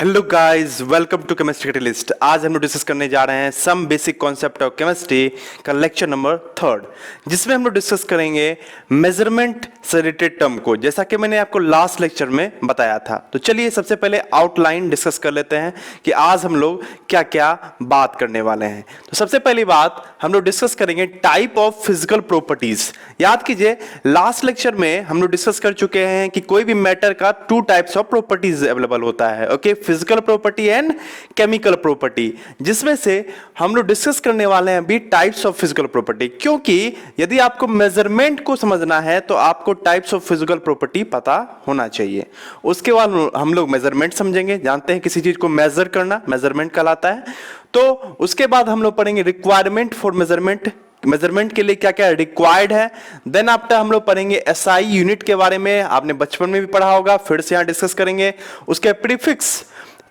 Hello guys, welcome to chemistry catalyst. आज हम लोग डिस्कस करने जा रहे हैं some basic concept of chemistry का लेक्चर नंबर 3, जिसमें हम लोग डिस्कस करेंगे मेजरमेंट से रिलेटेड टर्म को, जैसा कि मैंने आपको लास्ट लेक्चर में बताया था। तो चलिए सबसे पहले आउटलाइन डिस्कस कर लेते हैं कि आज हम लोग क्या क्या बात करने वाले हैं। तो सबसे पहली बात हम लोग डिस्कस करेंगे टाइप ऑफ फिजिकल प्रॉपर्टीज। याद कीजिए लास्ट लेक्चर में हम लोग डिस्कस कर चुके हैं कि कोई भी मैटर का 2 टाइप्स ऑफ प्रॉपर्टीज अवेलेबल होता है, okay, physical property and chemical property, जिसमें से हम लोग डिस्कस करने वाले हैं अभी टाइप्स ऑफ फिजिकल प्रॉपर्टी। क्योंकि यदि आपको मेजरमेंट को समझना है तो आपको टाइप्स ऑफ फिजिकल प्रॉपर्टी पता होना चाहिए। उसके बाद हम लोग मेजरमेंट समझेंगे, जानते हैं किसी चीज को मेजर करना मेजरमेंट कहलाता है। तो उसके बाद हम लोग पढ़ेंगे रिक्वायरमेंट फॉर मेजरमेंट, मेजरमेंट के लिए क्या क्या रिक्वायर्ड है। देन आफ्टर हम लोग पढ़ेंगे एसआई यूनिट के बारे में, आपने बचपन में भी पढ़ा होगा, फिर से यहां डिस्कस करेंगे। उसके प्रीफिक्स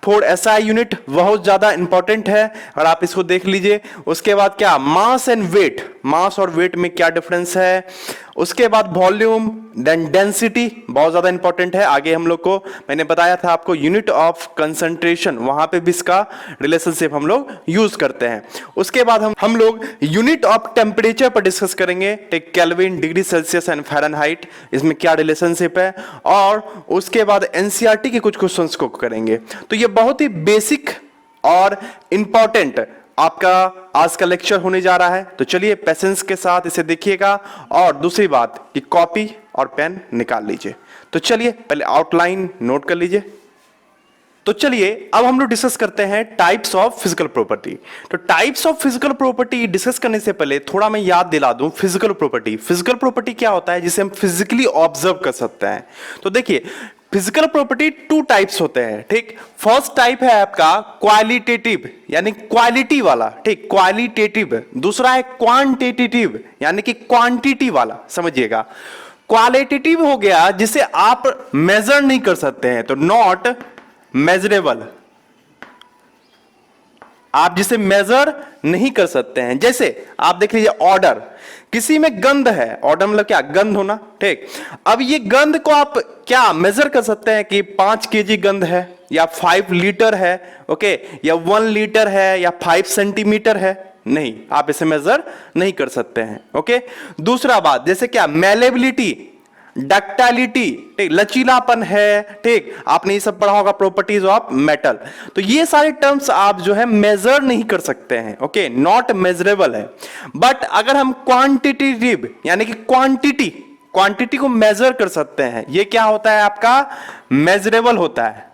फॉर एसआई यूनिट बहुत ज्यादा इंपॉर्टेंट है और आप इसको देख लीजिए। उसके बाद क्या मास एंड वेट, मास और वेट में क्या डिफरेंस है। उसके बाद वॉल्यूम, देन डेंसिटी बहुत ज्यादा इंपॉर्टेंट है। आगे हम लोग को मैंने बताया था आपको यूनिट ऑफ कंसंट्रेशन, वहां पे भी इसका रिलेशनशिप हम लोग यूज करते हैं। उसके बाद हम लोग यूनिट ऑफ टेम्परेचर पर डिस्कस करेंगे, kelvin, degree Celsius and Fahrenheit, इसमें क्या रिलेशनशिप है। और उसके बाद एनसीईआरटी के कुछ क्वेश्चंस को करेंगे। तो ये बहुत ही बेसिक और इंपॉर्टेंट आपका आज का लेक्चर होने जा रहा है। तो चलिए पेशेंस के साथ इसे देखिएगा। और दूसरी बात कि कॉपी और पेन निकाल लीजिए। तो चलिए पहले आउटलाइन नोट कर लीजिए। तो चलिए अब हम लोग डिस्कस करते हैं टाइप्स ऑफ फिजिकल प्रॉपर्टी। तो types of physical property discuss करने से पहले थोड़ा मैं याद दिला दूं, फिजिकल प्रॉपर्टी, फिजिकल प्रॉपर्टी क्या होता है जिसे हम फिजिकली ऑब्जर्व कर सकते हैं। तो देखिए फिजिकल प्रॉपर्टी 2 टाइप्स होते हैं, ठीक। फर्स्ट टाइप है आपका क्वालिटेटिव, यानी क्वालिटी वाला, ठीक, क्वालिटेटिव। दूसरा है क्वांटिटेटिव, यानी कि क्वांटिटी वाला, समझिएगा। क्वालिटेटिव हो गया जिसे आप मेजर नहीं कर सकते हैं, तो नॉट मेजरेबल, आप जिसे मेजर नहीं कर सकते हैं। जैसे आप देख लीजिए ऑर्डर, किसी में गंध है, ऑर्डर मतलब क्या, गंध होना, ठीक। अब ये गंध को आप क्या मेजर कर सकते हैं कि 5 केजी गंध है या 5 लीटर है, ओके, या 1 लीटर है या 5 सेंटीमीटर है? नहीं, आप इसे मेजर नहीं कर सकते हैं, ओके। दूसरा बात, जैसे क्या मेलेबिलिटी, डक्टाइलिटी, ठीक, लचीलापन है, ठीक, आपने ये सब पढ़ा होगा, प्रॉपर्टीज ऑफ मेटल। तो ये सारे टर्म्स आप जो है मेजर नहीं कर सकते हैं, ओके, नॉट मेजरेबल है। बट अगर हम क्वांटिटेटिव यानी कि क्वांटिटी को मेजर कर सकते हैं, ये क्या होता है आपका, मेजरेबल होता है।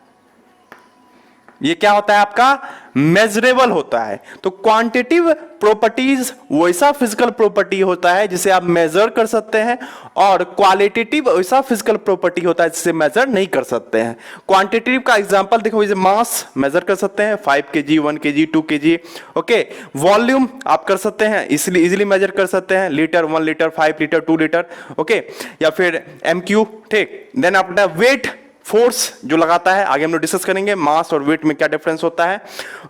ये क्या होता है आपका, मेजरेबल होता है। तो क्वांटिटिव प्रॉपर्टीज वैसा फिजिकल प्रॉपर्टी होता है जिसे आप मेजर कर सकते हैं, और क्वालिटेटिव वैसा फिजिकल प्रॉपर्टी होता है जिसे मेजर नहीं कर सकते हैं। क्वांटिटेटिव का एग्जांपल देखो, जैसे मास मेजर कर सकते हैं, 5 KG, 1 KG, 2 KG, okay. Volume आप कर सकते हैं, इसलिए इजीली मेजर कर सकते हैं, litre, 1 litre, 5 litre, 2 litre, okay, या फिर एमक्यू, ठीक। देन अपना वेट, फोर्स जो लगाता है, आगे हम लोग डिस्कस करेंगे मास और वेट में क्या डिफरेंस होता है,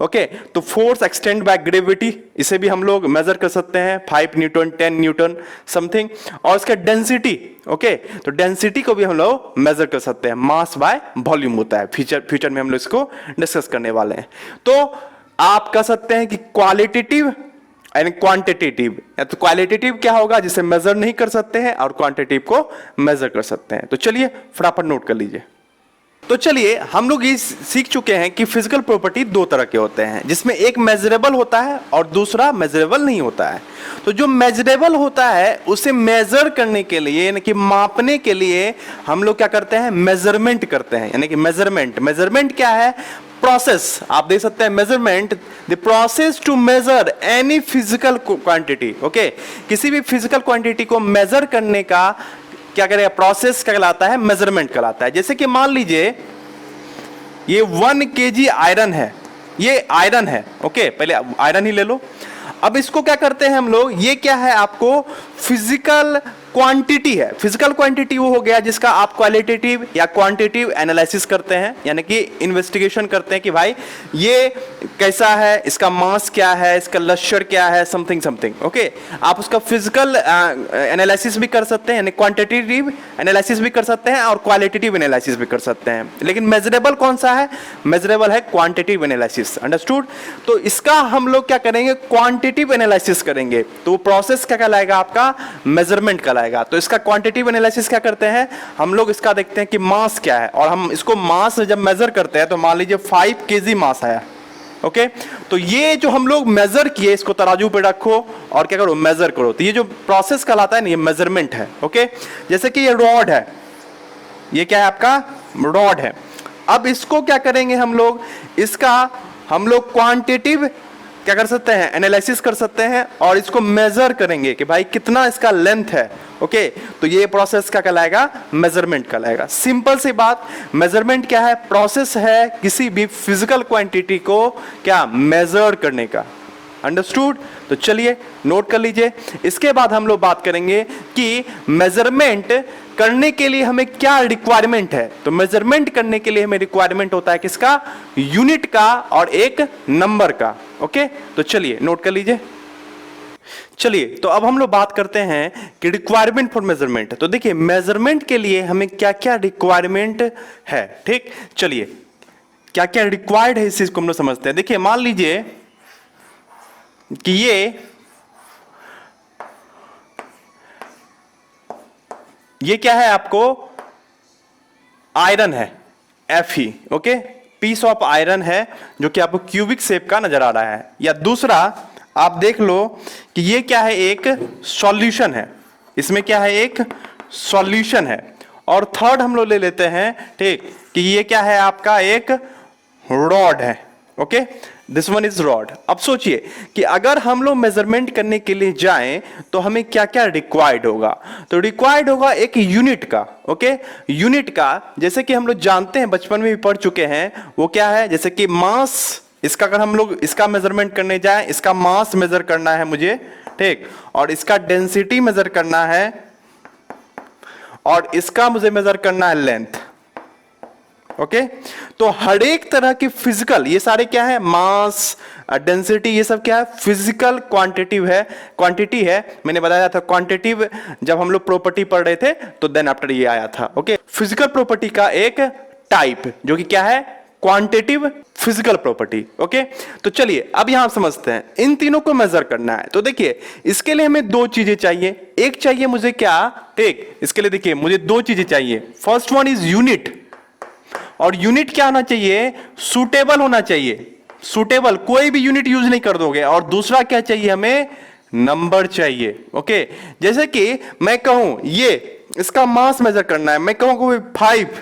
ओके। तो फोर्स एक्सटेंड बाय ग्रेविटी, इसे भी हम लोग मेजर कर सकते हैं, 5 न्यूटन, 10 न्यूटन समथिंग। और इसका डेंसिटी, ओके, तो डेंसिटी को भी हम लोग मेजर कर सकते हैं, मास बाय वॉल्यूम होता है। फ्यूचर में हम लोग इसको डिस्कस करने वाले हैं। तो आप कह सकते हैं कि क्वालिटेटिव एंड क्वांटिटेटिव, तो क्वालिटेटिव क्या होगा जिसे मेजर नहीं कर सकते हैं, और क्वांटिटेटिव को मेजर कर सकते हैं। तो चलिए फटाफट नोट कर लीजिए। तो चलिए हम लोग ये सीख चुके हैं कि फिजिकल प्रॉपर्टी 2 तरह के होते हैं, जिसमें एक मेजरेबल होता है और दूसरा मेजरेबल नहीं होता है। तो जो मेजरेबल होता है उसे मेजर करने के लिए, यानी कि मापने के लिए हम लोग क्या करते हैं, मेजरमेंट करते हैं। यानी कि मेजरमेंट क्या है, प्रोसेस, आप देख सकते हैं measurement, the process to measure any physical quantity, okay. किसी भी फिजिकल क्वांटिटी को मेजर करने का क्या करेगा, प्रोसेस क्या कहलाता है, मेजरमेंट कहलाता है। जैसे कि मान लीजिए ये 1 केजी आयरन है, ये आयरन है, ओके, पहले आयरन ही ले लो। अब इसको क्या करते हैं हम लोग, ये क्या है आपको फिजिकल क्वांटिटी है, फिजिकल क्वांटिटी वो हो गया जिसका आप क्वालिटेटिव या क्वांटिटेटिव एनालिसिस करते हैं, यानी कि इन्वेस्टिगेशन करते हैं कि भाई ये कैसा है, इसका मास क्या है, इसका लश्कर क्या है, समथिंग समथिंग। ओके, आप उसका फिजिकल एनालिसिस भी कर सकते हैं, यानी क्वांटिटेटिव एनालिसिस भी कर सकते हैं और क्वालिटेटिव एनालिसिस भी कर सकते हैं। लेकिन मेजरेबल कौन सा है? मेजरेबल है क्वांटिटेटिव एनालिसिस। अंडरस्टूड? तो इसका हम लोग क्या करेंगे? क्वांटिटेटिव एनालिसिस करेंगे। तो प्रोसेस क्या कहलाएगा? आपका मेजरमेंट कहलाएगा। तो इसका क्वांटिटेटिव एनालिसिस क्या करते हैं हम लोग? इसका देखते हैं कि मास क्या है, और हम इसको मास जब मेजर करते हैं तो मान लीजिए 5 kg मास आया। ओके, तो ये जो हम लोग मेजर किए इसको तराजू पे रखो और क्या करो? मेजर करो। तो ये जो प्रोसेस कहलाता है ना, ये मेजरमेंट है। ओके, जैसे कि ये रॉड है, ये क्या है? आपका रॉड है। अब इसको क्या करेंगे हम लोग? इसका हम लोग क्वांटिटेटिव क्या कर सकते हैं? एनालिसिस कर सकते हैं और इसको मेजर करेंगे कि भाई कितना इसका लेंथ है। ओके, तो ये प्रोसेस क्या कहलाएगा? मेजरमेंट कहलाएगा। सिंपल सी बात, मेजरमेंट क्या है? प्रोसेस है किसी भी फिजिकल क्वांटिटी को क्या मेजर करने का। अंडरस्टूड? तो चलिए नोट कर लीजिए। इसके बाद हम लोग बात करेंगे कि मेजरमेंट करने के लिए हमें क्या रिक्वायरमेंट है। तो मेजरमेंट करने के लिए हमें रिक्वायरमेंट होता है किसका? यूनिट का और एक नंबर का। ओके, तो चलिए नोट कर लीजिए। चलिए, तो अब हम लोग बात करते हैं कि रिक्वायरमेंट फॉर मेजरमेंट। तो देखिए, मेजरमेंट के लिए हमें क्या क्या रिक्वायरमेंट है। ठीक, चलिए क्या क्या रिक्वायर्ड है इस चीज को हम लोग समझते हैं। देखिए, मान लीजिए कि ये क्या है? आपको आयरन है, Fe। Okay, piece of iron है जो कि आपको क्यूबिक शेप का नजर आ रहा है। या दूसरा आप देख लो कि ये क्या है? एक सॉल्यूशन है। इसमें क्या है? एक सॉल्यूशन है। और थर्ड हम लोग ले लेते हैं, ठीक, कि ये क्या है? आपका एक रॉड है। Okay, this one is rod. अब सोचिए कि अगर हम लोग मेजरमेंट करने के लिए जाएं तो हमें क्या क्या रिक्वायर्ड होगा। तो रिक्वायर्ड होगा एक यूनिट का। ओके, यूनिट का जैसे कि हम लोग जानते हैं, बचपन में भी पढ़ चुके हैं, वो क्या है? जैसे कि मास। इसका अगर हम लोग इसका मेजरमेंट करने जाएं, इसका मास मेजर करना है मुझे, ठीक, और इसका डेंसिटी मेजर करना है, और इसका मुझे मेजर करना है लेंथ। ओके, तो हर एक तरह की फिजिकल, ये सारे क्या है? मास, डेंसिटी, ये सब क्या है? फिजिकल क्वांटिटिव है, क्वांटिटी है। मैंने बताया था क्वांटिटिव जब हम लोग प्रॉपर्टी पढ़ रहे थे तो देन आफ्टर ये आया था। ओके, फिजिकल प्रॉपर्टी का एक टाइप जो कि क्या है? Quantitative physical property. ओके, तो चलिए अब यहां समझते हैं, इन तीनों को मेजर करना है। तो देखिए, इसके लिए हमें दो चीजें चाहिए। एक चाहिए मुझे क्या? ठीक, इसके लिए देखिए मुझे दो चीजें चाहिए। फर्स्ट वन इज यूनिट, और यूनिट क्या होना चाहिए? सूटेबल होना चाहिए। सूटेबल, कोई भी यूनिट यूज नहीं कर दोगे। और दूसरा क्या चाहिए? हमें नंबर चाहिए। ओके, जैसे कि मैं कहूं ये इसका मास मेजर करना है, मैं कहूं कोई 5,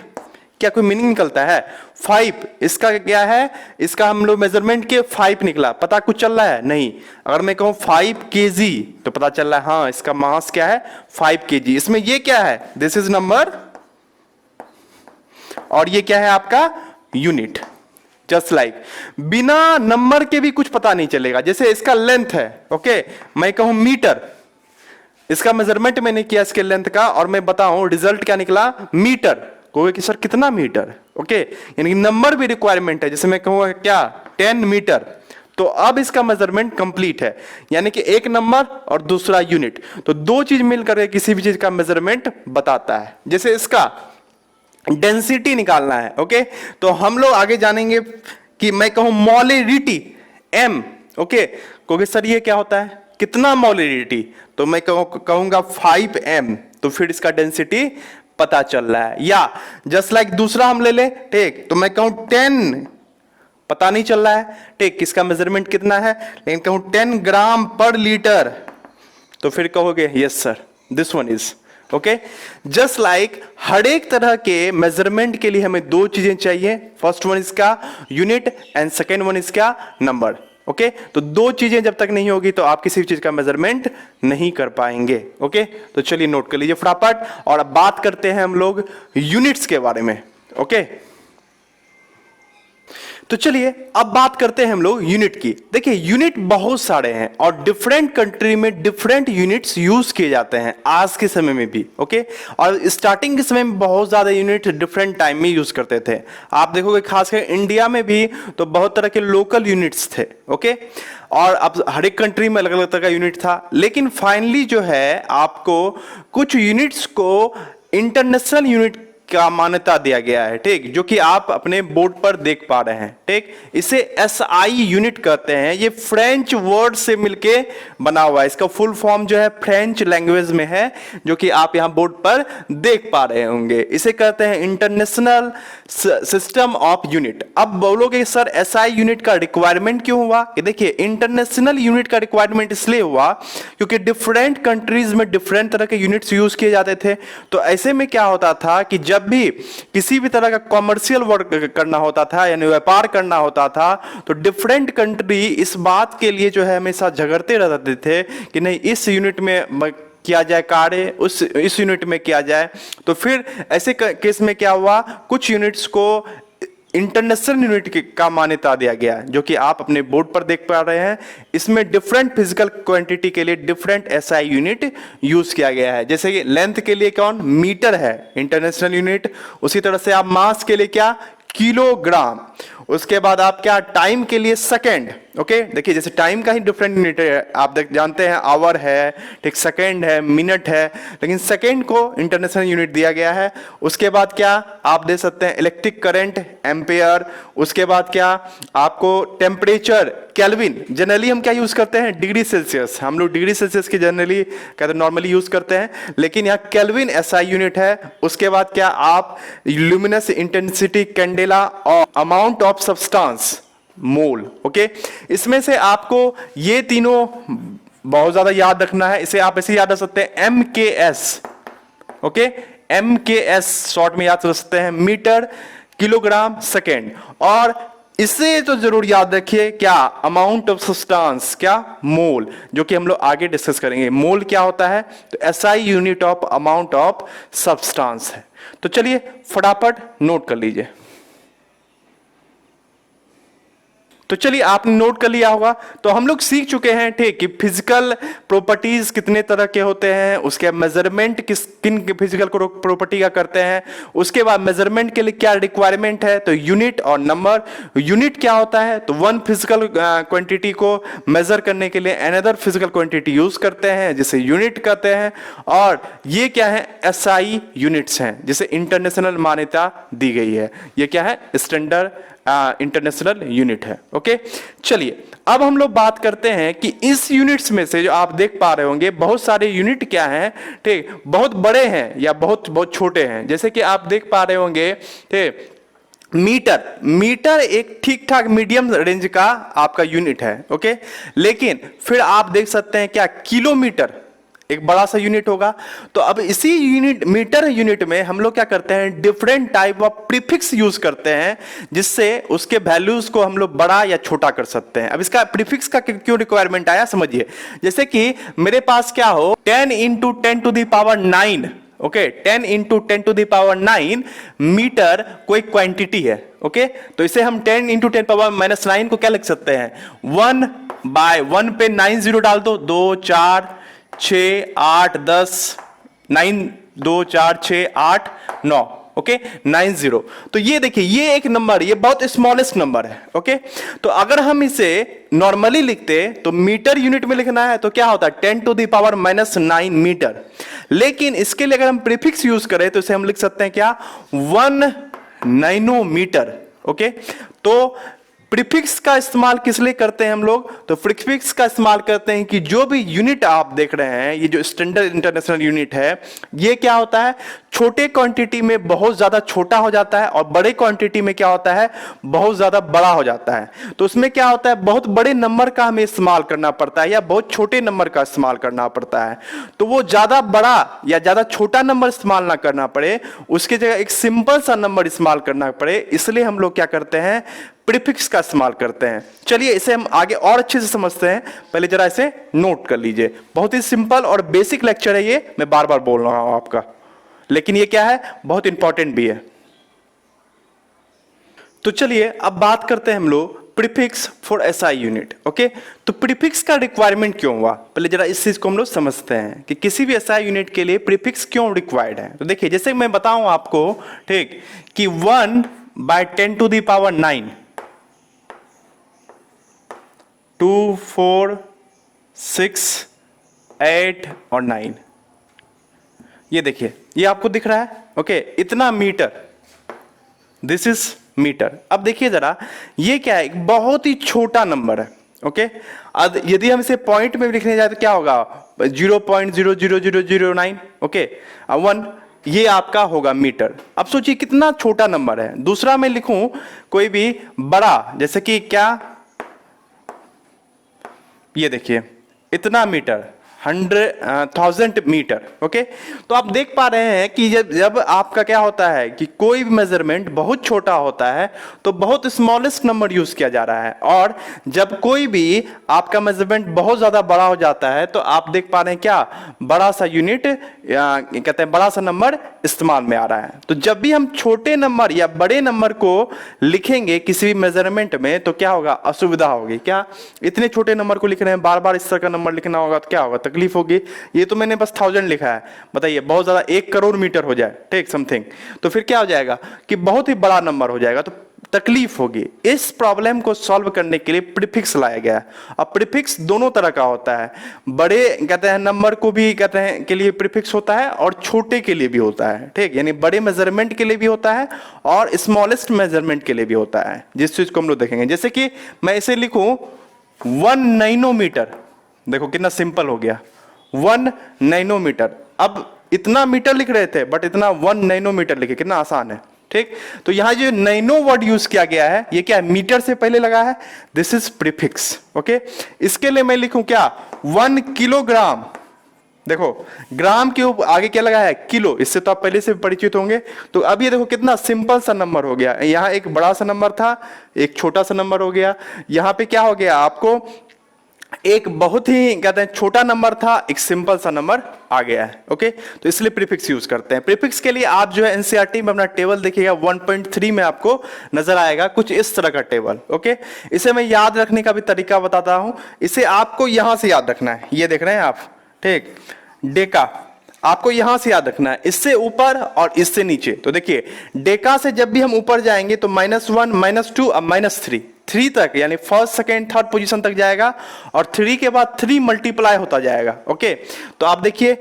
क्या कोई मीनिंग निकलता है? 5 इसका क्या है? इसका हम लोग मेजरमेंट के 5 निकला, पता कुछ चल रहा है? नहीं। अगर मैं कहूं 5 kg तो पता चल रहा है हाँ इसका मास क्या है? 5 kg। इसमें ये क्या है? दिस इज नंबर, और ये क्या है? आपका यूनिट। जस्ट लाइक बिना नंबर के भी कुछ पता नहीं चलेगा। जैसे इसका लेंथ है, ओके, मैं कहूं मीटर, इसका मेजरमेंट मैंने किया इसके लेंथ का, और मैं बताऊं रिजल्ट क्या निकला? मीटर। कोई कि सर कितना मीटर? ओके, यानी कि नंबर भी रिक्वायरमेंट है। जैसे मैं कहूं क्या? 10 मीटर, तो अब इसका मेजरमेंट कंप्लीट है, यानी कि एक नंबर और दूसरा यूनिट। तो दो चीज मिलकर किसी भी चीज का मेजरमेंट बताता है। जैसे इसका डेंसिटी निकालना है, ओके, तो हम लोग आगे जानेंगे कि मैं कहूं मोलरिटी, m, ओके, क्योंकि सर ये क्या होता है? कितना मोलरिटी? तो मैं कहूंगा 5m, तो फिर इसका डेंसिटी पता चल रहा है। या जस्ट लाइक दूसरा हम ले ले, ठीक, तो मैं कहूं 10, पता नहीं चल रहा है, ठीक, किसका मेजरमेंट कितना है, लेकिन कहूं 10 ग्राम पर लीटर, तो फिर कहोगे yes sir this one is okay. Just like हर एक तरह के मेजरमेंट के लिए हमें दो चीजें चाहिए, फर्स्ट वन इसका यूनिट एंड सेकेंड वन इसका नंबर। ओके, तो दो चीजें जब तक नहीं होगी तो आप किसी भी चीज का मेजरमेंट नहीं कर पाएंगे। ओके, तो चलिए नोट कर लीजिए फटाफट, और अब बात करते हैं हम लोग यूनिट्स के बारे में। ओके, तो चलिए अब बात करते हैं हम लोग यूनिट की। देखिए यूनिट बहुत सारे हैं और डिफरेंट कंट्री में डिफरेंट यूनिट्स यूज किए जाते हैं आज के समय में भी। ओके, और स्टार्टिंग के समय में बहुत ज्यादा यूनिट डिफरेंट टाइम में यूज करते थे। आप देखोगे खासकर इंडिया में भी तो बहुत तरह के लोकल यूनिट्स थे। ओके, और अब हर एक कंट्री में अलग अलग तरह का यूनिट था, लेकिन फाइनली जो है आपको कुछ यूनिट्स को इंटरनेशनल यूनिट का मान्यता दिया गया है। ठीक, जो कि आप अपने बोर्ड पर देख पा रहे हैं। ठीक, इसे एसआई यूनिट कहते हैं। ये फ्रेंच वर्ड से मिलके बना हुआ है। इसका फुल फॉर्म जो है फ्रेंच लैंग्वेज में है, जो कि आप यहां बोर्ड पर देख पा रहे होंगे। इसे कहते हैं इंटरनेशनल सिस्टम ऑफ यूनिट। अब बोलोगे सर एसआई यूनिट का रिक्वायरमेंट क्यों हुआ? कि देखिए इंटरनेशनल यूनिट का रिक्वायरमेंट इसलिए हुआ क्योंकि डिफरेंट कंट्रीज में डिफरेंट तरह के यूनिट्स यूज किए जाते थे। तो ऐसे में क्या होता था कि जब भी किसी भी तरह का कॉमर्शियल वर्क करना होता था, यानी व्यापार करना होता था, तो डिफरेंट कंट्री इस बात के लिए जो है हमेशा झगड़ते रहते थे कि नहीं इस यूनिट में किया जाए कार्य, इस यूनिट में किया जाए। तो फिर ऐसे केस में क्या हुआ, कुछ यूनिट्स को इंटरनेशनल यूनिट का मान्यता दिया गया, जो कि आप अपने बोर्ड पर देख पा रहे हैं। इसमें डिफरेंट फिजिकल क्वांटिटी के लिए डिफरेंट एसआई यूनिट यूज किया गया है। जैसे कि लेंथ के लिए कौन, मीटर है इंटरनेशनल यूनिट। उसी तरह से आप मास के लिए क्या, किलोग्राम। उसके बाद आप क्या, टाइम के लिए सेकंड। ओके, देखिए जैसे टाइम का ही डिफरेंट यूनिट है, आप जानते हैं आवर है, ठीक, सेकंड है, मिनट है, लेकिन सेकंड को इंटरनेशनल यूनिट दिया गया है। उसके बाद क्या आप दे सकते हैं, इलेक्ट्रिक करंट, एम्पेयर। उसके बाद क्या आपको टेम्परेचर, केल्विन। जनरली हम क्या यूज करते हैं, डिग्री सेल्सियस। हम लोग डिग्री सेल्सियस की जनरली कहते नॉर्मली यूज करते हैं, लेकिन यहाँ केल्विन एसआई यूनिट है। उसके बाद क्या आप ल्यूमिनस इंटेंसिटी, कैंडेला और amount of substance, mole. Okay, इसमें से आपको ये तीनों बहुत ज्यादा याद रखना है। इसे आप ऐसे याद रख सकते हैं MKS। ओके, MKS शॉर्ट में याद रख सकते हैं, मीटर, किलोग्राम, सेकेंड। और इसे तो जरूर याद रखिए क्या, अमाउंट ऑफ सब्सटेंस, क्या, मोल, जो कि हम लोग आगे डिस्कस करेंगे। मोल क्या होता है, तो SI unit of amount of substance है। तो चलिए फटाफट नोट कर लीजिए। तो चलिए आपने नोट कर लिया होगा। तो हम लोग सीख चुके हैं, ठीक, कि फिजिकल प्रॉपर्टीज कितने तरह के होते हैं, उसके मेजरमेंट किन फिजिकल प्रॉपर्टी का करते हैं, उसके बाद मेजरमेंट के लिए क्या रिक्वायरमेंट है, तो यूनिट और नंबर। यूनिट क्या होता है, तो वन फिजिकल क्वांटिटी को मेजर करने के लिए अनदर फिजिकल क्वांटिटी यूज करते हैं, जिसे यूनिट कहते हैं। और ये क्या है, एसआई यूनिट्स हैं, जिसे इंटरनेशनल मान्यता दी गई है। ये क्या है, स्टैंडर्ड इंटरनेशनल यूनिट है। ओके, चलिए अब हम लोग बात करते हैं कि इस यूनिट्स में से जो आप देख पा रहे होंगे बहुत सारे यूनिट क्या हैं, ठीक, बहुत बड़े हैं या बहुत बहुत छोटे हैं। जैसे कि आप देख पा रहे होंगे, ठीक, मीटर एक ठीक ठाक मीडियम रेंज का आपका यूनिट है। ओके, लेकिन फिर आप देख सकते हैं क्या, किलोमीटर एक बड़ा सा यूनिट होगा। तो अब इसी यूनिट, मीटर यूनिट में हम लोग क्या करते हैं, different type of prefix use करते हैं, जिससे उसके वैल्यूज को हम लोग बड़ा या छोटा कर सकते हैं। अब इसका प्रीफिक्स का क्यों रिक्वायरमेंट आया, समझिए। जैसे कि मेरे पास क्या हो, 10 into 10 to the power 9। Okay, 10 into 10 to the power 9 metre कोई क्वांटिटी है। ओके, तो इसे हम 10 इंटू 10 पावर -9 को क्या लिख सकते हैं, 1/1 पे 9 जीरो डाल दो, 2 4 6 8 10, 9 2 4 6 8 9। ओके, 90। तो ये देखिए, ये एक नंबर, ये बहुत स्मॉलेस्ट नंबर है। ओके, तो अगर हम इसे नॉर्मली लिखते तो मीटर यूनिट में लिखना है तो क्या होता है, 10 टू द पावर -9 मीटर। लेकिन इसके लिए अगर हम प्रीफिक्स यूज करें तो इसे हम लिख सकते हैं क्या, 1 नैनोमीटर। ओके, तो प्रीफिक्स का इस्तेमाल किस लिए करते हैं हम लोग, तो प्रीफिक्स का इस्तेमाल करते हैं कि जो भी यूनिट आप देख रहे हैं, ये जो स्टैंडर्ड इंटरनेशनल यूनिट है, ये क्या होता है, छोटे क्वांटिटी में बहुत ज्यादा छोटा हो जाता है और बड़े क्वांटिटी में क्या होता है, बहुत ज्यादा बड़ा हो जाता है। तो उसमें क्या होता है, बहुत बड़े नंबर का हमें इस्तेमाल करना पड़ता है या बहुत छोटे नंबर का इस्तेमाल करना पड़ता है। तो वो ज्यादा बड़ा या ज्यादा छोटा नंबर इस्तेमाल ना करना पड़े, उसकी जगह एक सिंपल सा नंबर इस्तेमाल करना पड़े, इसलिए हम लोग क्या करते हैं, प्रीफिक्स का इस्तेमाल करते हैं। चलिए इसे हम आगे और अच्छे से समझते हैं, पहले जरा इसे नोट कर लीजिए। बहुत ही सिंपल और बेसिक लेक्चर है ये, मैं बार बार बोल रहा हूं आपका, लेकिन ये क्या है, बहुत इंपॉर्टेंट भी है। तो चलिए अब बात करते हैं हम लोग prefix for SI unit. Okay, तो प्रीफिक्स का रिक्वायरमेंट क्यों हुआ, पहले जरा इस चीज को हम लोग समझते हैं कि किसी भी एसआई यूनिट के लिए प्रीफिक्स क्यों रिक्वायर्ड है। तो देखिए, जैसे मैं बताऊं आपको, ठीक, कि 1/10⁹, 2, 4, 6, 8 और 9, ये देखिए, ये आपको दिख रहा है। ओके, इतना मीटर, दिस इज मीटर। अब देखिए जरा, ये क्या है, एक बहुत ही छोटा नंबर है। ओके, अब यदि हम इसे पॉइंट में लिखने जाए तो क्या होगा, 0.00009। ओके, अब 1, ये आपका होगा मीटर। अब सोचिए कितना छोटा नंबर है। दूसरा मैं लिखूं कोई भी बड़ा, जैसे कि क्या, ये देखिए इतना मीटर, 1000 मीटर। ओके, तो आप देख पा रहे हैं कि जब आपका क्या होता है कि कोई भी मेजरमेंट बहुत छोटा होता है तो बहुत स्मॉलेस्ट नंबर यूज किया जा रहा है, और जब कोई भी आपका मेजरमेंट बहुत ज्यादा बड़ा हो जाता है तो आप देख पा रहे हैं क्या, बड़ा सा यूनिट, कहते हैं बड़ा सा नंबर इस्तेमाल में आ रहा है। तो जब भी हम छोटे नंबर या बड़े नंबर को लिखेंगे किसी भी मेजरमेंट में तो क्या होगा, असुविधा होगी। क्या, इतने छोटे नंबर को लिख रहे हैं, बार बार इस तरह का नंबर लिखना होगा तो क्या होगा, तकलीफ होगी। ये तो मैंने बस 1000 लिखा है, बताइए बहुत ज्यादा 1 करोड़ मीटर हो जाए, ठीक, समथिंग, तो फिर क्या हो जाएगा कि बहुत ही बड़ा नंबर हो जाएगा, तो तकलीफ होगी। इस प्रॉब्लम को सॉल्व करने के लिए प्रीफिक्स लाया गया है। अब प्रीफिक्स दोनों तरह का होता है, बड़े कहते हैं नंबर को भी कहते हैं के लिए प्रीफिक्स होता है और छोटे के लिए भी होता है, ठीक, यानी बड़े मेजरमेंट के लिए भी होता है और स्मॉलेस्ट मेजरमेंट के लिए भी होता है, जिस चीज को हम लोग देखेंगे। जैसे कि मैं इसे लिखूं 1 नैनोमीटर, देखो कितना सिंपल हो गया, 1 नैनोमीटर। अब इतना मीटर लिख रहे थे बट इतना 1 नैनोमीटर लिखे, कितना आसान है, ठीक। तो यहां जो नैनो वर्ड यूज किया गया है, ये क्या है, मीटर से पहले लगा है, दिस इज प्रीफिक्स। ओके, इसके लिए मैं लिखूं क्या, 1 किलोग्राम, देखो ग्राम के ऊपर आगे क्या लगा है, किलो, इससे तो आप पहले से परिचित होंगे। तो अब ये देखो कितना सिंपल सा नंबर हो गया, यहां एक बड़ा सा नंबर था, एक छोटा सा नंबर हो गया, यहां पे क्या हो गया, आपको एक बहुत ही कहते हैं छोटा नंबर था, एक सिंपल सा नंबर आ गया है। ओके, तो इसलिए प्रीफिक्स यूज करते हैं। प्रीफिक्स के लिए आप जो है एनसीईआरटी में अपना टेबल देखिएगा, 1.3 में आपको नजर आएगा कुछ इस तरह का टेबल। ओके, इसे मैं याद रखने का भी तरीका बताता हूं, इसे आपको यहां से याद रखना है, ये देख रहे हैं आप, ठीक, डेका आपको यहां से याद रखना है, इससे ऊपर और इससे नीचे। तो देखिए डेका से जब भी हम ऊपर जाएंगे तो -1, -2 और -3 तक, यानी फर्स्ट सेकेंड थर्ड पोजीशन तक जाएगा, और 3 के बाद 3 मल्टीप्लाई होता जाएगा। ओके, तो आप देखिए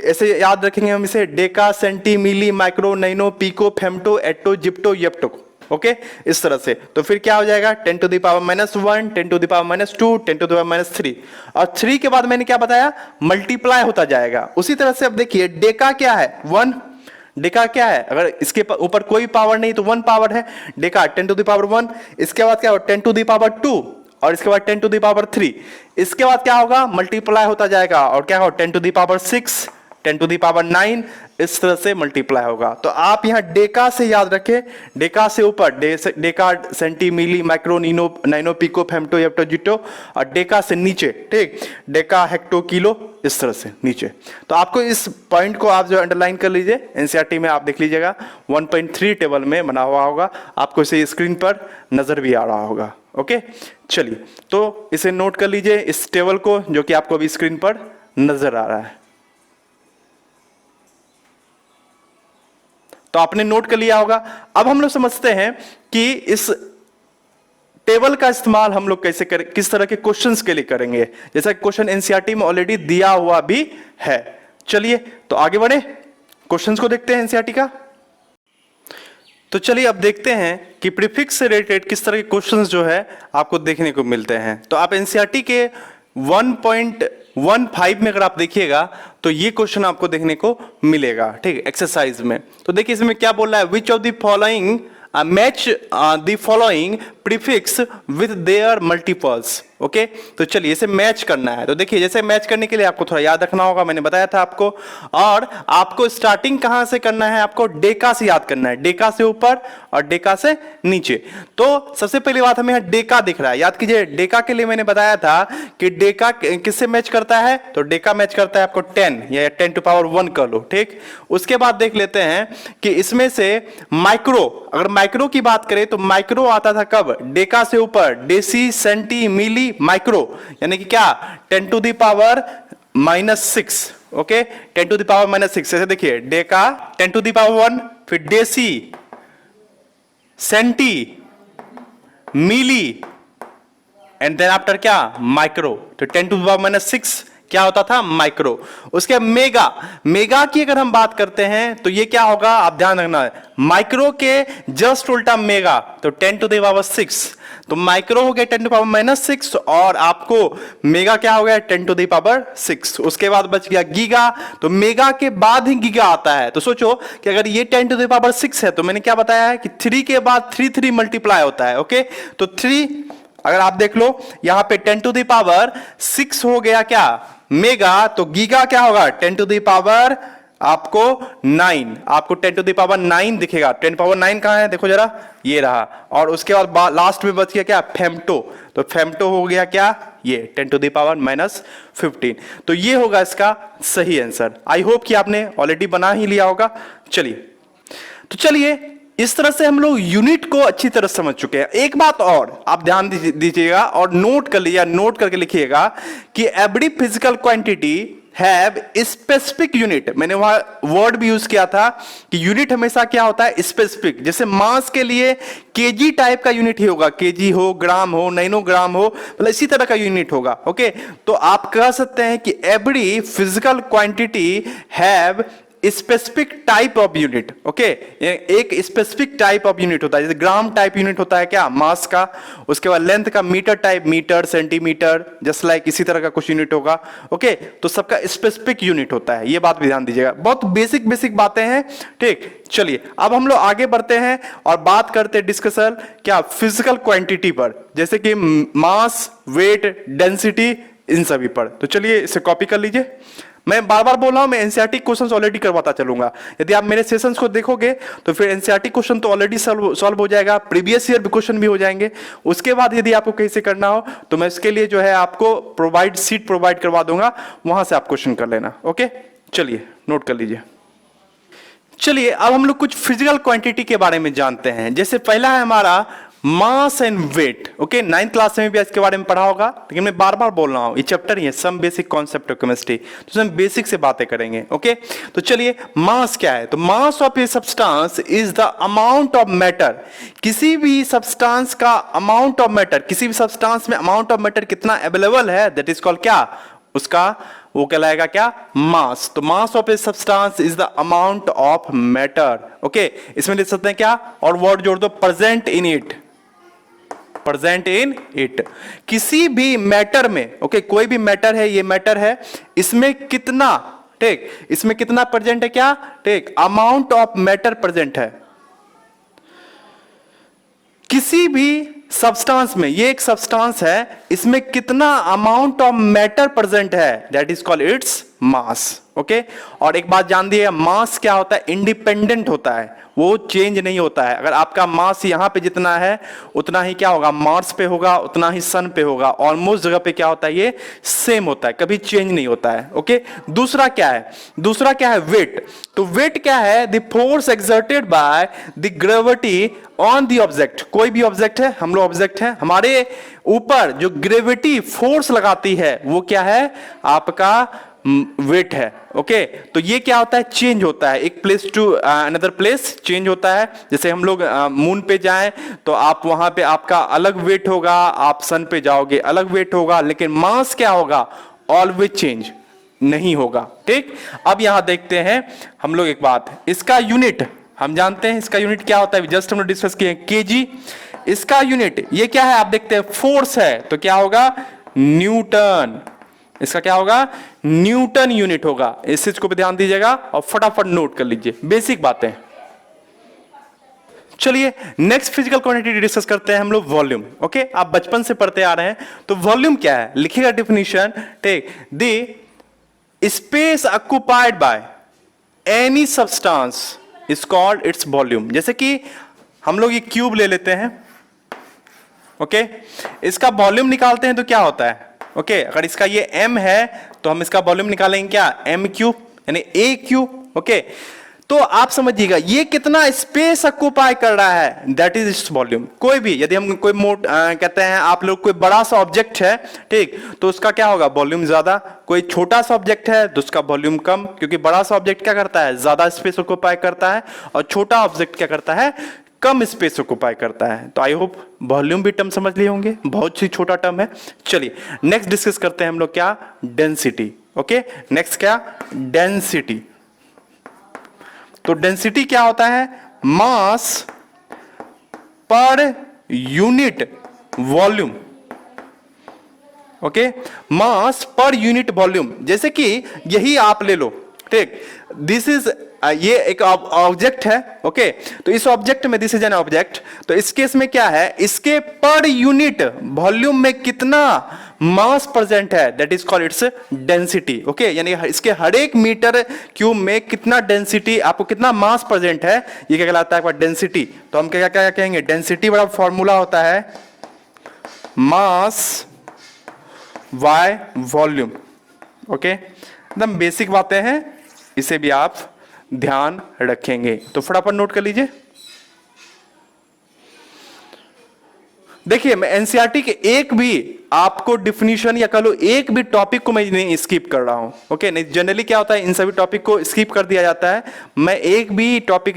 ऐसे याद रखेंगे हम इसे, deca, centi, milli, micro, nano, pico, femto, atto, zepto, yocto. Okay, इस तरह से। तो फिर क्या हो जाएगा, 10⁻⁻1, 10⁻², 10⁻3, और 3 के बाद मैंने क्या बताया, मल्टीप्लाई होता जाएगा। उसी तरह से अब देखिए डेका क्या है, 1, डेका क्या है, अगर इसके ऊपर कोई पावर नहीं तो 1 पावर है, डेका 10⁻1, इसके बाद क्या हो, 10⁻2, और इसके बाद 10⁻3, इसके बाद क्या होगा, मल्टीप्लाई होता जाएगा, और क्या होगा 10⁻6, 10⁻9, इस तरह से मल्टीप्लाई होगा। तो आप यहां डेका से याद रखें, डेका से ऊपर Deka, centi, milli, micro, nano, pico, femto, येप्टो, जिटो, और डेका से नीचे, ठीक, डेका, हेक्टो, किलो, इस तरह से नीचे। तो आपको इस पॉइंट को आप जो अंडरलाइन कर लीजिए, एनसीईआरटी में आप देख लीजिएगा 1.3 टेबल में बना हुआ होगा, आपको इसे स्क्रीन पर नजर भी आ रहा होगा। ओके, चलिए तो इसे नोट कर लीजिए, इस टेबल को, जो कि आपको अभी स्क्रीन पर नजर आ रहा है। तो आपने नोट कर लिया होगा। अब हम लोग समझते हैं कि इस टेबल का इस्तेमाल हम लोग कैसे करें, किस तरह के क्वेश्चंस के लिए करेंगे, जैसा क्वेश्चन एनसीईआरटी में ऑलरेडी दिया हुआ भी है। चलिए तो आगे बढ़े, क्वेश्चंस को देखते हैं एनसीईआरटी का। तो चलिए अब देखते हैं कि प्रीफिक्स से रिलेटेड किस तरह के क्वेश्चंस जो है आपको देखने को मिलते हैं। तो आप एनसीईआरटी के 1.15 में अगर आप देखिएगा तो ये क्वेश्चन आपको देखने को मिलेगा, ठीक, एक्सरसाइज में। तो देखिए इसमें क्या बोल रहा है, which of the following match the following prefix with their multiples. Okay, तो चलिए इसे मैच करना है। तो देखिए जैसे मैच करने के लिए आपको थोड़ा याद रखना होगा, मैंने बताया था आपको, और आपको स्टार्टिंग कहां से करना है, आपको डेका से याद करना है, डेका से ऊपर और डेका से नीचे। तो सबसे पहली बात हमें यहां डेका दिख रहा है, याद कीजिए डेका के लिए मैंने बताया था कि डेका किससे मैच करता है, तो डेका मैच करता है आपको 10 या 10 टू पावर 1 कर लो, ठीक। उसके बाद देख लेते हैं कि इसमें से माइक्रो, अगर माइक्रो की बात करें तो माइक्रो आता था कब, डेका से ऊपर, डेसी, सेंटी, मिली, माइक्रो, यानी कि क्या 10 to the power -6, okay, 10 to the power -6। ऐसे देखिए डेका 10 टू द पावर 1, फिर deci, centi, milli, and then after क्या माइक्रो। तो 10 टू द पावर -6 क्या होता था, माइक्रो। उसके मेगा, मेगा की अगर हम बात करते हैं तो ये क्या होगा, आप ध्यान रखना है, माइक्रो के जस्ट उल्टा मेगा, तो 10 टू द पावर 6। तो माइक्रो हो गया 10 टू पावर -6 और आपको मेगा क्या हो गया 10 टू द पावर 6। उसके बाद बच गया गीगा, तो मेगा के बाद ही गीगा आता है। तो सोचो कि अगर ये 10 टू द पावर 6 है तो मैंने क्या बताया है कि 3 के बाद 3 मल्टीप्लाई होता है, ओके। तो 3 अगर आप देख लो यहां पे 10 टू द पावर 6 हो गया क्या मेगा, तो गीगा क्या होगा 10 टू द पावर आपको 9, आपको 10 टू द पावर 9 दिखेगा। 10 पावर 9 कहां है, देखो जरा, ये रहा। और उसके बाद लास्ट में बच गया क्या फेम्टो, तो फेम्टो हो गया क्या ये 10 टू द पावर -15। तो ये होगा इसका सही आंसर। आई होप कि आपने ऑलरेडी बना ही लिया होगा। चलिए इस तरह से हम लोग यूनिट को अच्छी तरह समझ चुके हैं। एक बात और आप ध्यान दीजिएगा और नोट कर लीजिए, नोट करके लिखिएगा कि every physical quantity have specific unit. मैंने वहां वर्ड भी यूज किया था कि यूनिट हमेशा क्या होता है, स्पेसिफिक। जैसे मास के लिए केजी टाइप का यूनिट ही होगा, केजी हो, ग्राम हो, नैनोग्राम हो, मतलब इसी तरह का यूनिट होगा, ओके। तो आप कह सकते हैं कि every physical quantity have specific type of unit, okay. एक स्पेसिफिक टाइप ऑफ यूनिट होता है, जैसे ग्राम टाइप यूनिट होता है क्या मास का, उसके बाद लेंथ का metre type, metre, centimetre, just like इसी तरह का कुछ यूनिट होगा, ओके। तो सबका स्पेसिफिक यूनिट होता है, ये बात भी ध्यान दीजिएगा। बहुत बेसिक बेसिक बातें हैं, ठीक। चलिए अब हम लोग आगे बढ़ते हैं और बात करते हैं डिस्कशन क्या फिजिकल क्वांटिटी पर, जैसे कि मास, वेट, डेंसिटी, इन सभी पर। तो चलिए इसे कॉपी कर लीजिए। मैं बार बार बोल रहा हूं, मैं एनसीईआरटी क्वेश्चंस ऑलरेडी करवाता चलूंगा। यदि आप मेरे सेशंस को देखोगे तो फिर एनसीईआरटी क्वेश्चन तो ऑलरेडी सॉल्व हो जाएगा, प्रीवियस ईयर क्वेश्चन भी हो जाएंगे। उसके बाद यदि आपको कहीं से करना हो तो मैं इसके लिए जो है आपको सीट प्रोवाइड करवा दूंगा, वहां से आप क्वेश्चन कर लेना, ओके। चलिए नोट कर लीजिए। चलिए अब हम लोग कुछ फिजिकल क्वांटिटी के बारे में जानते हैं। जैसे पहला है हमारा mass and weight, okay. 9th class में भी इसके बारे में पढ़ा होगा, लेकिन मैं बार बार बोल रहा हूं, ये चैप्टर ही है some basic concept of chemistry, तो हम बेसिक से बातें करेंगे, ओके। तो चलिए मास क्या है, तो mass of a substance is the amount of matter. किसी भी सब्सटेंस का अमाउंट ऑफ मैटर, किसी भी सब्सटेंस में अमाउंट ऑफ मैटर कितना अवेलेबल है, दैट इज कॉल्ड क्या, उसका वो कहलाएगा क्या, मास। तो mass of a substance is the amount of matter, okay. इसमें लिख सकते हैं क्या, और वर्ड जोड़ दो, present in it, present in it. किसी भी मैटर में, ओके, कोई भी मैटर है, ये मैटर है, इसमें कितना, ठीक, इसमें कितना प्रेजेंट है क्या, ठीक, अमाउंट ऑफ मैटर प्रेजेंट है। किसी भी सब्सटेंस में, ये एक सब्सटेंस है, इसमें कितना अमाउंट ऑफ मैटर प्रेजेंट है, that is called its mass, okay. और एक बात जान दिए, मास क्या होता है, इंडिपेंडेंट होता है, वो चेंज नहीं होता है। अगर आपका मास यहां पे जितना है उतना ही क्या होगा, मार्स पे होगा, उतना ही सन पे होगा, ऑलमोस्ट जगह पे क्या होता है, ये सेम होता है, कभी चेंज नहीं होता है, ओके। दूसरा क्या है, वेट। तो वेट क्या है, the force exerted by the gravity on the object. कोई भी ऑब्जेक्ट है, हम लोग ऑब्जेक्ट हैं, हमारे ऊपर जो ग्रेविटी फोर्स लगाती है वो क्या है, आपका वेट है, ओके। तो ये क्या होता है, चेंज होता है, एक place to another place change होता है। जैसे हम लोग मून पे जाएं तो आप वहां पे आपका अलग वेट होगा, आप सन पे जाओगे अलग वेट होगा, लेकिन मास क्या होगा, ऑलवेज चेंज नहीं होगा, ठीक। अब यहां देखते हैं हम लोग एक बात, इसका यूनिट हम जानते हैं, इसका यूनिट क्या होता है, जस्ट हम लोग डिस्कस किए केजी। इसका यूनिट ये क्या है, आप देखते हैं फोर्स है, तो क्या होगा, न्यूटन। इसका क्या होगा, न्यूटन यूनिट होगा। इस चीज को भी ध्यान दीजिएगा और फटाफट नोट कर लीजिए, बेसिक बातें। चलिए नेक्स्ट फिजिकल क्वांटिटी डिस्कस करते हैं हम लोग, वॉल्यूम। ओके, आप बचपन से पढ़ते आ रहे हैं, तो वॉल्यूम क्या है, लिखिएगा definition. Take the space occupied by any substance is called its volume. जैसे कि हम लोग ये क्यूब ले लेते हैं, ओके, इसका वॉल्यूम निकालते हैं तो क्या होता है, ओके, अगर इसका ये m है तो हम इसका वॉल्यूम निकालेंगे क्या, m क्यूब यानी a क्यूब। ओके, तो आप समझिएगा ये कितना स्पेस ऑक्युपाई कर रहा है, दैट इज इट्स वॉल्यूम। कोई भी यदि हम कोई कहते हैं आप लोग कोई बड़ा सा ऑब्जेक्ट है, ठीक, तो उसका क्या होगा, वॉल्यूम ज्यादा। कोई छोटा सा ऑब्जेक्ट है तो उसका वॉल्यूम कम, क्योंकि बड़ा सा ऑब्जेक्ट क्या करता है, ज्यादा स्पेस ऑक्युपाई करता है, और छोटा ऑब्जेक्ट क्या करता है, कम स्पेस ऑक्युपाई करता है। तो आई होप वॉल्यूम भी टर्म समझ लिए होंगे, बहुत ही छोटा टर्म है। चलिए नेक्स्ट डिस्कस करते हैं हम लोग क्या, डेंसिटी। ओके, नेक्स्ट क्या, डेंसिटी। तो डेंसिटी क्या होता है, मास पर यूनिट वॉल्यूम। ओके, मास पर यूनिट वॉल्यूम। जैसे कि यही आप ले लो, ठीक, दिस इज, ये एक ऑब्जेक्ट है, ओके, तो इस ऑब्जेक्ट में दिस इज एन ऑब्जेक्ट, तो इस केस में क्या है, इसके पर यूनिट वॉल्यूम में कितना मास प्रेजेंट है, that is called its density. Okay, यानी इसके हर एक मीटर क्यूब में कितना डेंसिटी, आपको कितना मास प्रेजेंट है, ये क्या कहलाता है, डेंसिटी। तो हम क्या क्या कहेंगे, डेंसिटी बड़ा फॉर्मूला होता है मास बाय वॉल्यूम। ओके, एकदम बेसिक बातें हैं, इसे भी आप ध्यान रखेंगे, तो फटाफट नोट कर लीजिए। देखिए मैं एनसीईआरटी के एक भी आपको डिफिनीशन या कह लो एक भी टॉपिक को मैं नहीं स्किप कर रहा हूं। ओके, नहीं, जनरली क्या होता है, इन सभी टॉपिक को स्किप कर दिया जाता है, मैं एक भी टॉपिक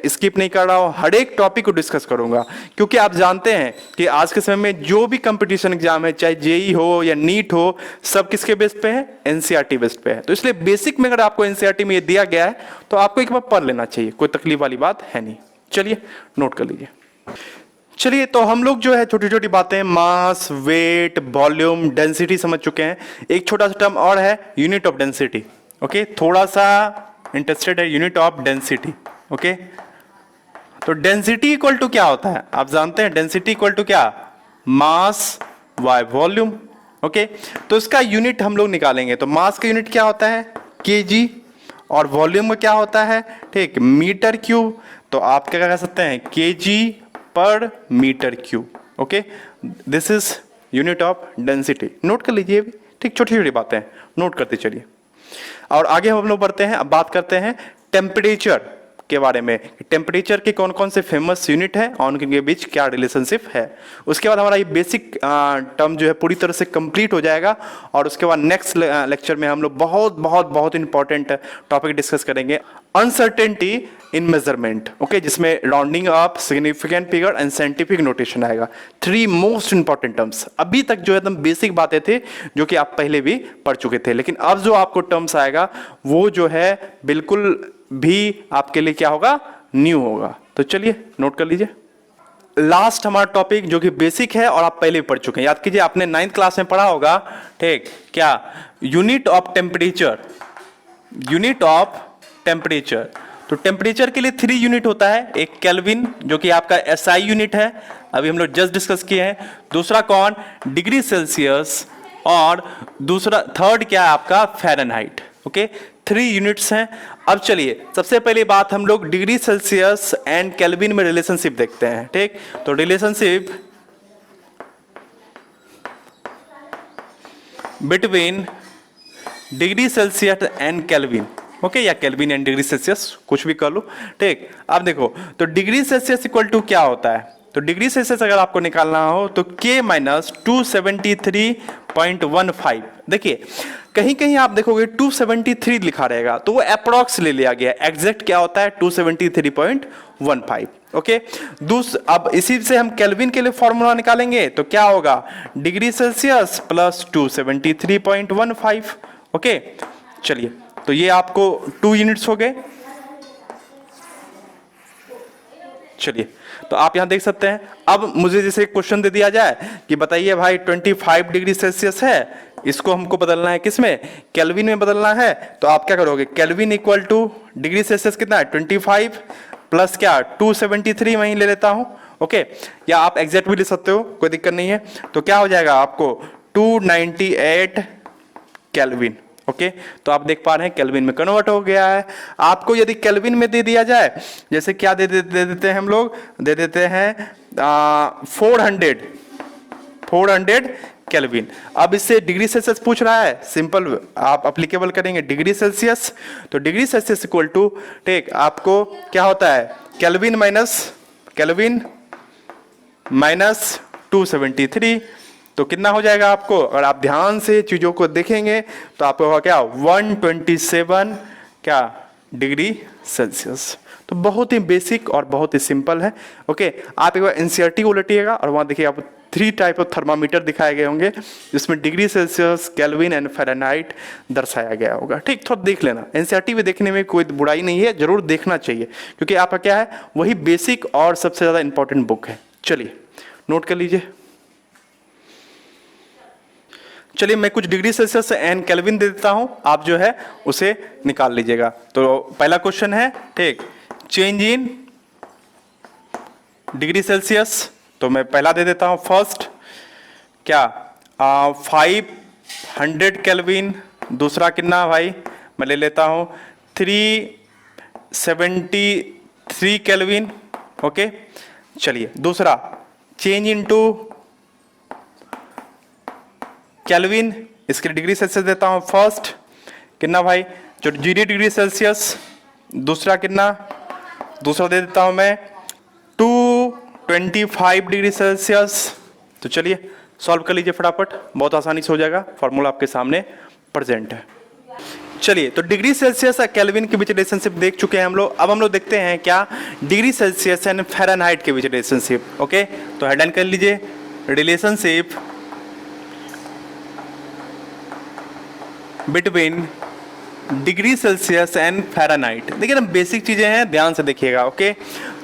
स्किप नहीं कर रहा हूं, हर एक टॉपिक को डिस्कस करूंगा। क्योंकि आप जानते हैं कि आज के समय में जो भी कंपटीशन एग्जाम है, चाहे जेई हो या नीट हो, सब किसके बेस पे है, एनसीईआरटी बेस पे है। तो इसलिए बेसिक में अगर आपको एनसीईआरटी में ये दिया गया है तो आपको एक बार पढ़ लेना चाहिए, कोई तकलीफ वाली बात है नहीं। चलिए नोट कर लीजिए। चलिए, तो हम लोग जो है छोटी छोटी बातें, मास, वेट, वॉल्यूम, डेंसिटी समझ चुके हैं। एक छोटा सा टर्म और है, यूनिट ऑफ डेंसिटी। ओके, थोड़ा सा इंटरेस्टेड है, यूनिट ऑफ डेंसिटी। ओके, तो डेंसिटी इक्वल टू क्या होता है, आप जानते हैं, डेंसिटी इक्वल टू क्या, मास बाय वॉल्यूम। ओके, तो इसका यूनिट हम लोग निकालेंगे, तो मास का यूनिट क्या होता है, केजी, और वॉल्यूम में क्या होता है, ठीक, मीटर क्यूब। तो आप क्या कह सकते हैं, केजी पर metre cube. Okay, this is unit of density. Note कर लीजिए, ठीक, छोटी छोटी बातें नोट करते चलिए। और आगे हम लोग बढ़ते हैं, अब बात करते हैं टेम्परेचर के बारे में। टेम्परेचर के कौन कौन से फेमस यूनिट है और उनके बीच क्या रिलेशनशिप है। उसके बाद हमारा ये बेसिक टर्म जो है पूरी तरह से कंप्लीट हो जाएगा, और उसके बाद नेक्स्ट लेक्चर में हम लोग बहुत बहुत बहुत इंपॉर्टेंट टॉपिक डिस्कस करेंगे, अनसर्टेनिटी इन मेजरमेंट। ओके, जिसमें rounding up, significant figure and scientific notation आएगा। 3 मोस्ट इंपॉर्टेंट टर्म्स। अभी तक जो एकदम बेसिक बातें थे जो कि आप पहले भी पढ़ चुके थे, लेकिन अब जो आपको टर्म्स आएगा वो जो है बिल्कुल भी आपके लिए क्या होगा, न्यू होगा। तो चलिए नोट कर लीजिए। लास्ट हमारा टॉपिक जो कि बेसिक है और आप पहले भी पढ़ चुके हैं, याद कीजिए, आपने 9th क्लास में पढ़ा होगा, ठीक, क्या, unit of temperature. Unit of temperature, तो टेम्परेचर के लिए 3 यूनिट होता है। एक केल्विन जो कि आपका एसआई यूनिट है, अभी हम लोग जस्ट डिस्कस किए हैं। दूसरा कौन, डिग्री सेल्सियस, और दूसरा थर्ड क्या है आपका, फ़ारेनहाइट। ओके, 3 यूनिट्स हैं। अब चलिए सबसे पहली बात हम लोग डिग्री सेल्सियस एंड केल्विन में रिलेशनशिप देखते हैं, ठीक। तो relationship between degree Celsius and kelvin, okay, या केल्विन एंड डिग्री सेल्सियस, कुछ भी कर लो, ठीक। अब देखो, तो डिग्री सेल्सियस इक्वल टू क्या होता है, तो डिग्री सेल्सियस अगर आपको निकालना हो तो K माइनस 273.15। देखिए कहीं कहीं आप देखोगे 273 लिखा रहेगा, तो वो अप्रोक्स ले लिया गया, एग्जैक्ट क्या होता है 273.15। ओके, अब इसी से हम केल्विन के लिए फॉर्मूला निकालेंगे, तो क्या होगा, डिग्री सेल्सियस प्लस 273.15। ओके, चलिए, तो ये आपको 2 यूनिट्स हो गए। चलिए, तो आप यहां देख सकते हैं। अब मुझे जैसे क्वेश्चन दे दिया जाए कि बताइए भाई 25 डिग्री सेल्सियस है, इसको हमको बदलना है किसमें, केल्विन में बदलना है, तो आप क्या करोगे, kelvin equal two degree Celsius कितना है 25, प्लस क्या 273 वहीं ले लेता हूं, ओके, या आप एग्जैक्ट भी ले सकते हो, कोई दिक्कत नहीं है। तो क्या हो जाएगा आपको 298 केल्विन, ओके। तो आप देख पा रहे हैं केल्विन में कन्वर्ट हो गया है। आपको यदि केल्विन में दे दिया जाए, जैसे क्या दे देते हैं हम लोग, दे देते हैं 400 केल्विन। अब इससे डिग्री सेल्सियस पूछ रहा है, सिंपल आप अप्लीकेबल करेंगे डिग्री सेल्सियस, तो डिग्री सेल्सियस इक्वल टू, ठीक, आपको क्या होता है केल्विन माइनस 273, तो कितना हो जाएगा आपको, अगर आप ध्यान से चीजों को देखेंगे तो आपको होगा क्या 127 क्या डिग्री सेल्सियस। तो बहुत ही बेसिक और बहुत ही सिंपल है, ओके। आप एक बार एनसीईआरटी को उलटिएगा और वहां देखिए आपको 3 टाइप ऑफ थर्मामीटर दिखाए गए होंगे, जिसमें degree Celsius, kelvin and Fahrenheit दर्शाया गया होगा, ठीक। थोड़ा देख लेना, एनसीईआरटी में देखने में कोई बुराई नहीं है, जरूर देखना चाहिए, क्योंकि आपका क्या है वही बेसिक और सबसे ज्यादा इंपॉर्टेंट बुक है। चलिए नोट कर लीजिए। चलिए मैं कुछ डिग्री सेल्सियस एंड केल्विन दे देता हूं, आप जो है उसे निकाल लीजिएगा। तो पहला क्वेश्चन है, ठीक, चेंज इन डिग्री सेल्सियस, तो मैं पहला दे देता हूं फर्स्ट क्या 500 केल्विन। दूसरा कितना भाई, मैं ले लेता हूं 373 केल्विन, ओके। चलिए दूसरा चेंज इनटू केल्विन, इसके डिग्री सेल्सियस देता हूं फर्स्ट कितना भाई, जो 0 डिग्री सेल्सियस। दूसरा कितना, दूसरा दे देता हूं मैं 225 डिग्री सेल्सियस। तो चलिए सॉल्व कर लीजिए फटाफट, बहुत आसानी से हो जाएगा, फॉर्मूला आपके सामने प्रेजेंट है। चलिए तो डिग्री सेल्सियस और केल्विन के बीच रिलेशनशिप देख चुके हैं हम लोग। अब हम लोग देखते हैं क्या डिग्री सेल्सियस एंड फ़ारेनहाइट के बीच रिलेशनशिप, ओके। तो हेड लाइन कर लीजिए, relationship between degree Celsius and Fahrenheit. देखिए ना बेसिक चीजें हैं, ध्यान से देखिएगा, ओके।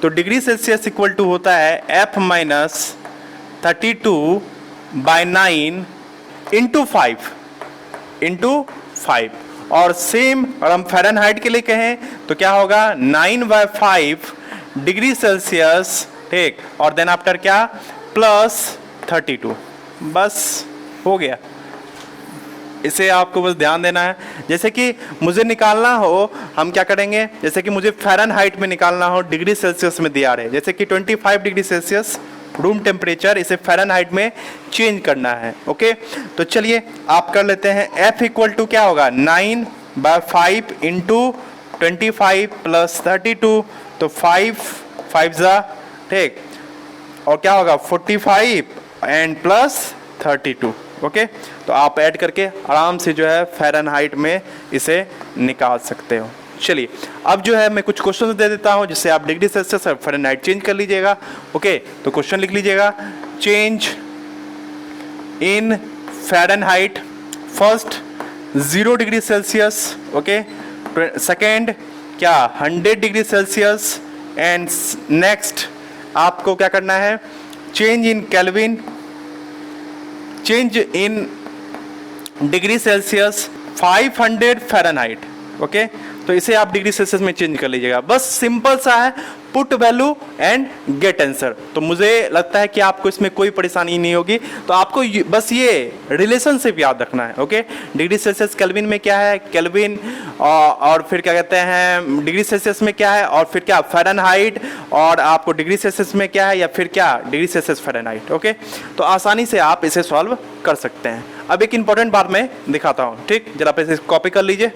तो डिग्री सेल्सियस इक्वल टू होता है F माइनस 32/9 इंटू 5 और सेम, और हम फ़ारेनहाइट के लिए कहें तो क्या होगा 9/5 डिग्री सेल्सियस, ठीक, और देन आफ्टर क्या प्लस 32, बस हो गया। इसे आपको बस ध्यान देना है। जैसे कि मुझे निकालना हो, हम क्या करेंगे, जैसे कि मुझे फ़ारेनहाइट में निकालना हो, डिग्री सेल्सियस में दिया रहे, जैसे कि 25 डिग्री सेल्सियस रूम टेम्परेचर, इसे फ़ारेनहाइट में चेंज करना है, ओके। तो चलिए आप कर लेते हैं, F इक्वल टू क्या होगा 9/5 इंटू 25 प्लस 32, तो 5 जा, ठीक, और क्या होगा 45 एंड प्लस 32, ओके। तो आप ऐड करके आराम से जो है फ़ारेनहाइट में इसे निकाल सकते हो। चलिए अब जो है मैं कुछ क्वेश्चन दे देता हूं, जिससे आप डिग्री सेल्सियस और फ़ारेनहाइट चेंज कर लीजिएगा, ओके। तो क्वेश्चन लिख लीजिएगा, change in Fahrenheit, first 0 degree Celsius, okay, second क्या 100 डिग्री सेल्सियस, एंड नेक्स्ट आपको क्या करना है, change in kelvin, change in degree Celsius 500 Fahrenheit, okay. तो इसे आप डिग्री सेल्सियस में चेंज कर लीजिएगा, बस सिंपल सा है, put value and get answer. तो मुझे लगता है कि आपको इसमें कोई परेशानी नहीं होगी। तो आपको बस ये रिलेशनशिप याद रखना है, ओके। डिग्री सेल्सियस केल्विन में क्या है, केल्विन, और फिर क्या कहते हैं डिग्री सेल्सियस में क्या है, और फिर क्या फ़ारेनहाइट, और आपको डिग्री सेल्सियस में क्या है, या फिर क्या डिग्री सेल्सियस फ़ारेनहाइट, ओके। तो आसानी से आप इसे सॉल्व कर सकते हैं। अब एक इंपॉर्टेंट बात मैं दिखाता हूँ, ठीक, जरा आप इसे कॉपी कर लीजिए।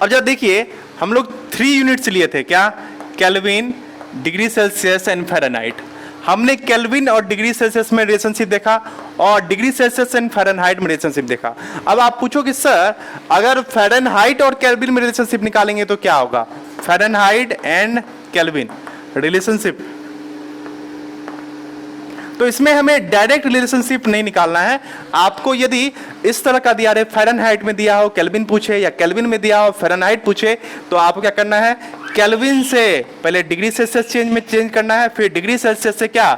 अब जब देखिए हम लोग 3 यूनिट्स लिए थे, क्या, kelvin, degree Celsius and Fahrenheit. हमने केल्विन और डिग्री सेल्सियस में रिलेशनशिप देखा और डिग्री सेल्सियस एंड फ़ारेनहाइट में रिलेशनशिप देखा। अब आप पूछोगे सर अगर फ़ारेनहाइट और केल्विन में रिलेशनशिप निकालेंगे तो क्या होगा, फ़ारेनहाइट एंड केल्विन रिलेशनशिप। तो इसमें हमें डायरेक्ट रिलेशनशिप नहीं निकालना है। आपको यदि इस तरह का दिया रहे, फ़ारेनहाइट में दिया हो केल्विन पूछे, या केल्विन में दिया हो फ़ारेनहाइट पूछे, तो आपको क्या करना है, केल्विन से पहले डिग्री सेल्सियस चेंज करना है, फिर डिग्री सेल्सियस से क्या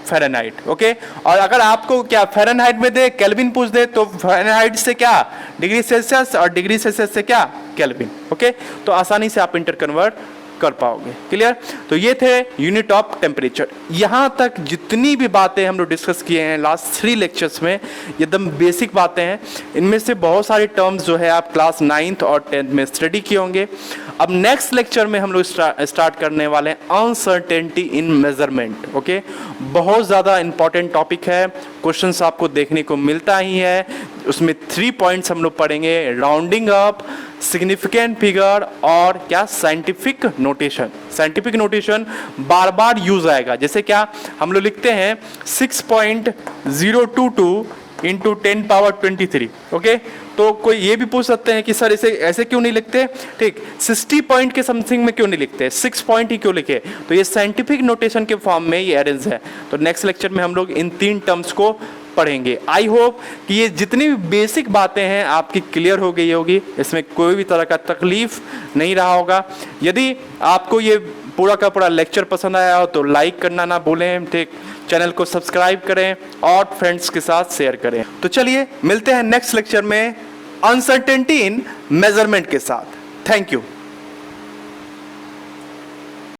फ़ारेनहाइट, ओके। और अगर आपको क्या फ़ारेनहाइट में दे, केल्विन पूछ दे, तो फ़ारेनहाइट से क्या डिग्री सेल्सियस, और डिग्री सेल्सियस से क्या केल्विन, ओके। तो आसानी से आप इंटर कन्वर्ट कर पाओगे। क्लियर? तो ये थे यूनिट ऑफ टेम्परेचर। यहां तक जितनी भी बातें हम लोग डिस्कस किए हैं लास्ट 3 लेक्चर्स में, एकदम बेसिक बातें हैं। इनमें से बहुत सारे टर्म्स जो है आप क्लास 9th और 10th में स्टडी किए होंगे। अब नेक्स्ट लेक्चर में हम लोग स्टार्ट करने वाले हैं अनसर्टेनिटी इन मेजरमेंट। ओके, बहुत ज़्यादा इंपॉर्टेंट टॉपिक है, क्वेश्चंस आपको देखने को मिलता ही है। उसमें 3 पॉइंट्स हम लोग पढ़ेंगे, राउंडिंग अप, सिग्निफिकेंट फिगर और क्या, साइंटिफिक नोटेशन। साइंटिफिक नोटेशन बार बार यूज आएगा, जैसे क्या हम लोग लिखते हैं 6.022 इंटू 10⁻23। ओके, तो कोई ये भी पूछ सकते हैं कि सर इसे ऐसे क्यों नहीं लिखते, ठीक, 60 पॉइंट के समथिंग में क्यों नहीं लिखते, 6 पॉइंट ही क्यों लिखे। तो ये साइंटिफिक नोटेशन के फॉर्म में ये अरेंज है। तो नेक्स्ट लेक्चर में हम लोग इन 3 टर्म्स को पढ़ेंगे। आई होप कि ये जितनी भी बेसिक बातें हैं आपकी क्लियर हो गई होगी, इसमें कोई भी तरह का तकलीफ नहीं रहा होगा। यदि आपको ये पूरा का पूरा लेक्चर पसंद आया हो तो लाइक करना ना भूलें, ठीक, चैनल को सब्सक्राइब करें और फ्रेंड्स के साथ शेयर करें। तो चलिए मिलते हैं नेक्स्ट लेक्चर में अनसर्टेनिटी इन मेजरमेंट के साथ। Thank you.